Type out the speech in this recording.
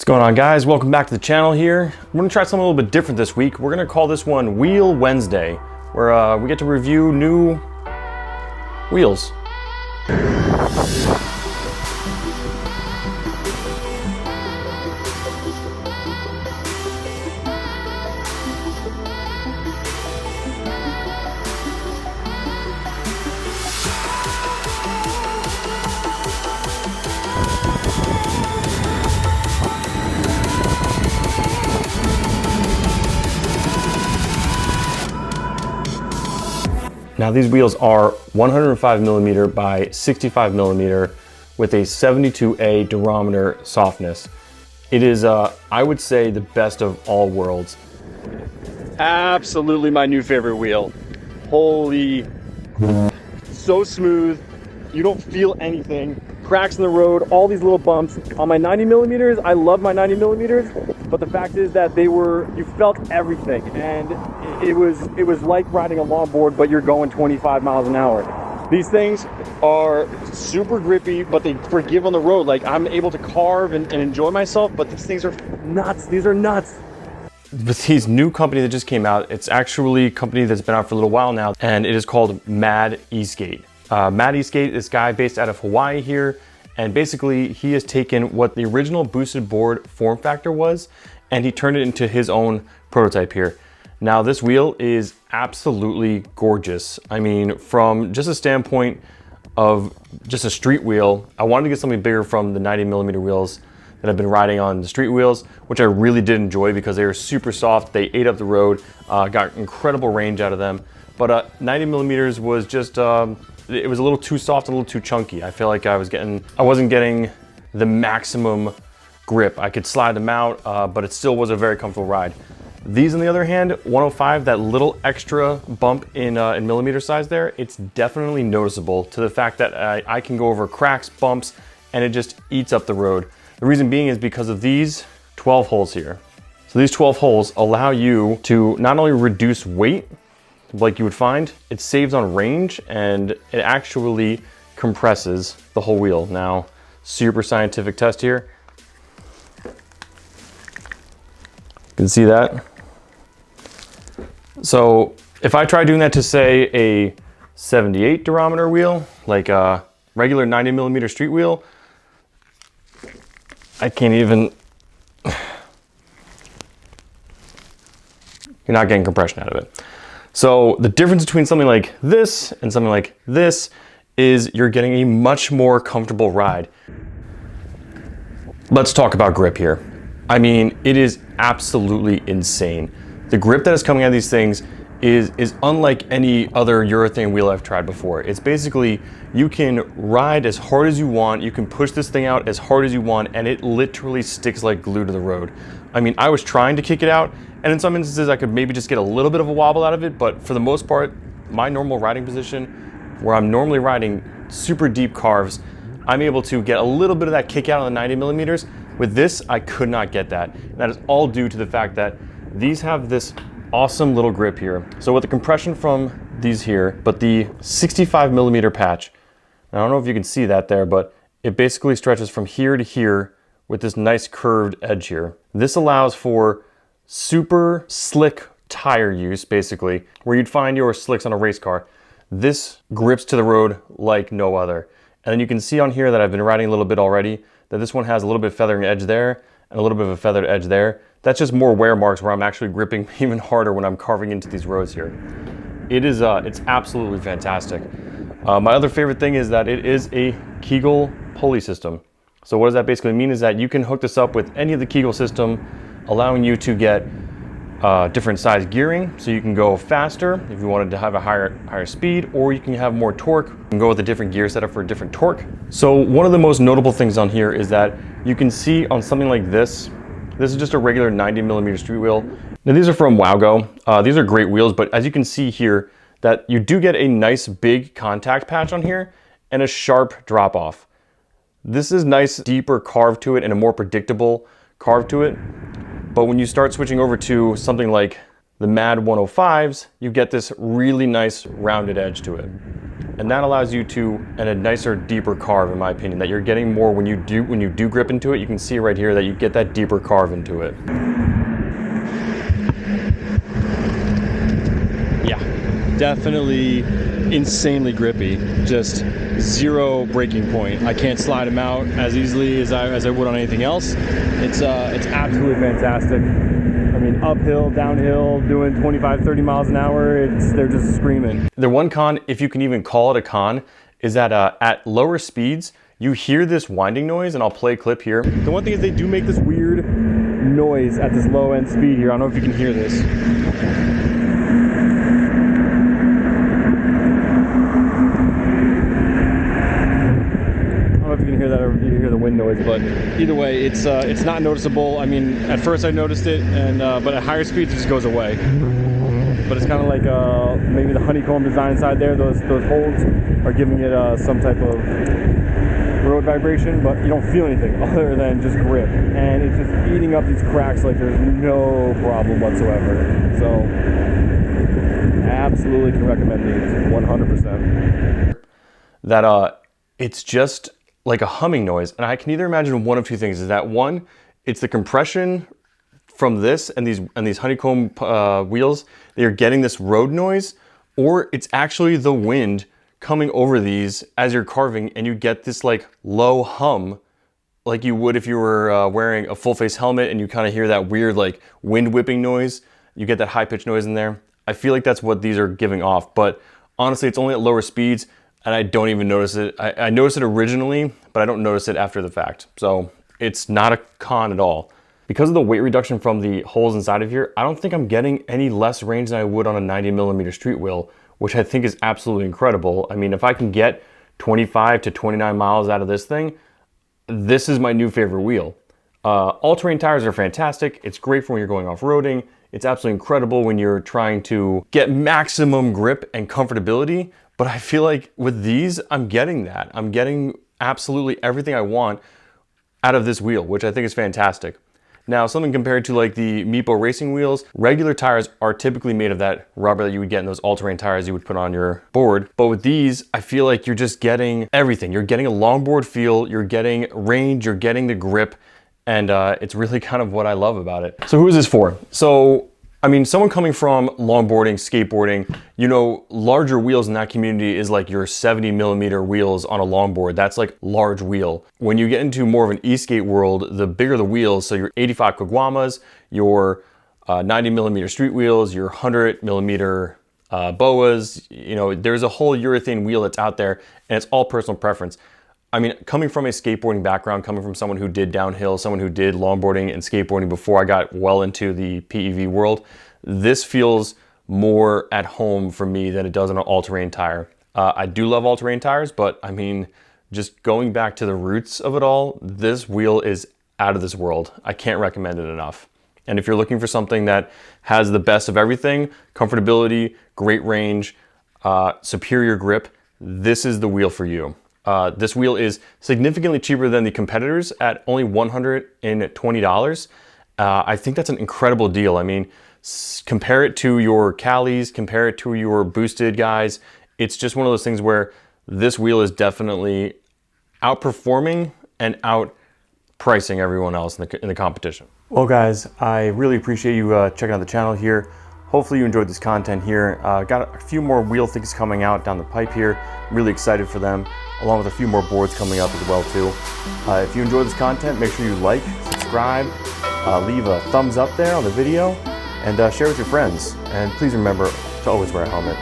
Going on, guys? Welcome back to the channel here. We're gonna try something a little bit different this week. We're gonna call this one Wheel Wednesday, where we get to review new wheels. Now these wheels are 105 millimeter by 65 millimeter with a 72A durometer softness. It is, I would say, the best of all worlds. Absolutely my new favorite wheel. Holy, so smooth. You don't feel anything. Cracks in the road, all these little bumps. On my 90 millimeters, I love my 90 millimeters, but the fact is that you felt everything, and it was like riding a longboard, but you're going 25 miles an hour. These things are super grippy, but they forgive on the road. Like, I'm able to carve and enjoy myself, but these things are nuts. These are nuts. With these new company that just came out, it's actually a company that's been out for a little while now, and it is called Mad Skate. Mad Skate, this guy based out of Hawaii here, and basically he has taken what the original boosted board form factor was, and he turned it into his own prototype here. Now this wheel is absolutely gorgeous. I mean, from just a standpoint of just a street wheel, I wanted to get something bigger from the 90 millimeter wheels that I've been riding on the street wheels, which I really did enjoy because they were super soft. They ate up the road, got incredible range out of them. But 90 millimeters was just, it was a little too soft, a little too chunky. I feel like I wasn't getting the maximum grip. I could slide them out, but it still was a very comfortable ride. These, on the other hand, 105, that little extra bump in millimeter size there, it's definitely noticeable to the fact that I can go over cracks, bumps, and it just eats up the road. The reason being is because of these 12 holes here. So these 12 holes allow you to not only reduce weight, like you would find, it saves on range, and it actually compresses the whole wheel. Now, super scientific test here. You can see that. So if I try doing that to, say, a 78 durometer wheel, like a regular 90 millimeter street wheel, I can't even, you're not getting compression out of it. So the difference between something like this and something like this is you're getting a much more comfortable ride. Let's talk about grip here. I mean, it is absolutely insane. The grip that is coming out of these things is unlike any other urethane wheel I've tried before. It's basically, you can ride as hard as you want, you can push this thing out as hard as you want, and it literally sticks like glue to the road. I mean, I was trying to kick it out, and in some instances I could maybe just get a little bit of a wobble out of it, but for the most part, my normal riding position, where I'm normally riding super deep carves, I'm able to get a little bit of that kick out on the 90 millimeters. With this, I could not get that. And that is all due to the fact that these have this awesome little grip here. So with the compression from these here, but the 65 millimeter patch, I don't know if you can see that there, but it basically stretches from here to here with this nice curved edge here. This allows for super slick tire use, basically, where you'd find your slicks on a race car. This grips to the road like no other. And then you can see on here that I've been riding a little bit already, that this one has a little bit of feathering edge there and a little bit of a feathered edge there. That's just more wear marks where I'm actually gripping even harder when I'm carving into these roads here. It is, it's absolutely fantastic. My other favorite thing is that it is a Kegel pulley system. So what does that basically mean is that you can hook this up with any of the Kegel system, allowing you to get different size gearing, so you can go faster if you wanted to have a higher speed, or you can have more torque. You can go with a different gear setup for a different torque. So one of the most notable things on here is that you can see on something like this is just a regular 90 millimeter street wheel. Now these are from WowGo. These are great wheels, but as you can see here, that you do get a nice big contact patch on here and a sharp drop off. This is nice deeper carve to it and a more predictable carve to it. But when you start switching over to something like the Mad 105s, you get this really nice rounded edge to it. and that allows you to, and a nicer, deeper carve, in my opinion, that you're getting more when you do grip into it. You can see right here that you get that deeper carve into it. Yeah, definitely insanely grippy. Just zero breaking point. I can't slide them out as easily as I would on anything else. It's absolutely fantastic. I mean, uphill, downhill, doing 25, 30 miles an hour, they're just screaming. The one con, if you can even call it a con, is that at lower speeds, you hear this winding noise, and I'll play a clip here. The one thing is they do make this weird noise at this low end speed here. I don't know if you can hear this. I don't know if you can hear that or you hear the wind noise, but either way, it's not noticeable. I mean, at first I noticed it, and but at higher speeds it just goes away. But it's kind of like maybe the honeycomb design inside there. Those holds are giving it some type of road vibration, but you don't feel anything other than just grip, and it's just eating up these cracks like there's no problem whatsoever. So I absolutely can recommend these 100%. That it's just like a humming noise, and I can either imagine one of two things. Is that one, it's the compression from this and these honeycomb wheels, they're getting this road noise, or it's actually the wind coming over these as you're carving, and you get this like low hum like you would if you were wearing a full face helmet, and you kind of hear that weird like wind whipping noise. You get that high pitched noise in there. I feel like that's what these are giving off, but honestly, it's only at lower speeds, and I don't even notice it. I noticed it originally, but I don't notice it after the fact. So it's not a con at all. Because of the weight reduction from the holes inside of here, I don't think I'm getting any less range than I would on a 90mm street wheel, which I think is absolutely incredible. I mean, if I can get 25 to 29 miles out of this thing, this is my new favorite wheel. All-terrain tires are fantastic. It's great for when you're going off-roading. It's absolutely incredible when you're trying to get maximum grip and comfortability. But I feel like with these, I'm getting that. I'm getting absolutely everything I want out of this wheel, which I think is fantastic. Now, something compared to like the Meepo racing wheels, regular tires are typically made of that rubber that you would get in those all-terrain tires you would put on your board. But with these, I feel like you're just getting everything. You're getting a longboard feel, you're getting range, you're getting the grip, and it's really kind of what I love about it. So who is this for? So, I mean, someone coming from longboarding, skateboarding, you know, larger wheels in that community is like your 70mm wheels on a longboard. That's like large wheel. When you get into more of an e-skate world, the bigger the wheels, so your 85 Kaguamas, your 90mm street wheels, your 100mm boas, you know, there's a whole urethane wheel that's out there, and it's all personal preference. I mean, coming from a skateboarding background, coming from someone who did downhill, someone who did longboarding and skateboarding before I got well into the PEV world, this feels more at home for me than it does on an all-terrain tire. I do love all-terrain tires, but I mean, just going back to the roots of it all, this wheel is out of this world. I can't recommend it enough. And if you're looking for something that has the best of everything, comfortability, great range, superior grip, this is the wheel for you. This wheel is significantly cheaper than the competitors at only $120. I think that's an incredible deal. I mean, compare it to your Calis, compare it to your boosted guys. It's just one of those things where this wheel is definitely outperforming and outpricing everyone else in the competition. Well guys, I really appreciate you checking out the channel here. Hopefully you enjoyed this content here. Got a few more wheel things coming out down the pipe here. I'm really excited for them, along with a few more boards coming up as well too. If you enjoyed this content, make sure you like, subscribe, leave a thumbs up there on the video, and share with your friends. And please remember to always wear a helmet.